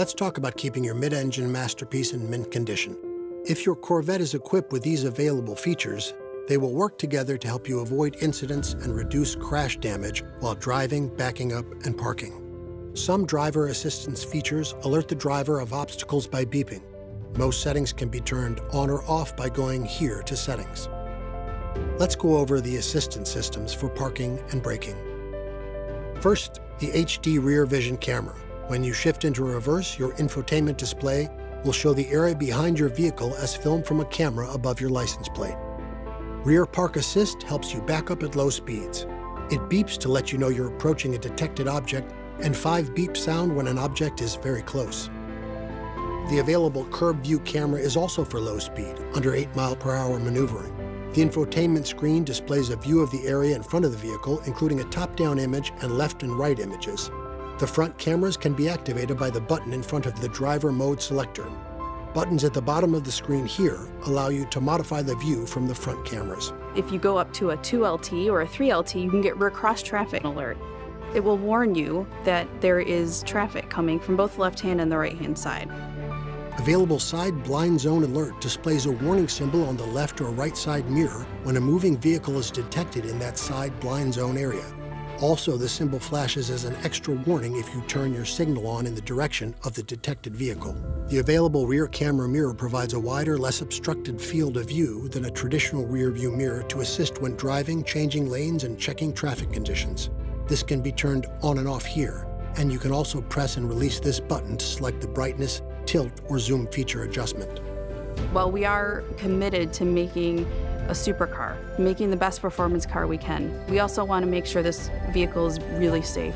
Let's talk about keeping your mid-engine masterpiece in mint condition. If your Corvette is equipped with these available features, they will work together to help you avoid incidents and reduce crash damage while driving, backing up, and parking. Some driver assistance features alert the driver of obstacles by beeping. Most settings can be turned on or off by going here to Settings. Let's go over the assistance systems for parking and braking. First, the HD rear vision camera. When you shift into reverse, your infotainment display will show the area behind your vehicle as filmed from a camera above your license plate. Rear Park Assist helps you back up at low speeds. It beeps to let you know you're approaching a detected object, and 5 beeps sound when an object is very close. The available curb view camera is also for low speed, under 8 mph maneuvering. The infotainment screen displays a view of the area in front of the vehicle, including a top-down image and left and right images. The front cameras can be activated by the button in front of the driver mode selector. Buttons at the bottom of the screen here allow you to modify the view from the front cameras. If you go up to a 2LT or a 3LT, you can get rear cross traffic alert. It will warn you that there is traffic coming from both the left-hand and the right-hand side. Available side blind zone alert displays a warning symbol on the left or right side mirror when a moving vehicle is detected in that side blind zone area. Also, the symbol flashes as an extra warning if you turn your signal on in the direction of the detected vehicle. The available rear camera mirror provides a wider, less obstructed field of view than a traditional rear view mirror to assist when driving, changing lanes, and checking traffic conditions. This can be turned on and off here, and you can also press and release this button to select the brightness, tilt, or zoom feature adjustment. Well, we are committed to making a supercar, making the best performance car we can. We also want to make sure this vehicle is really safe.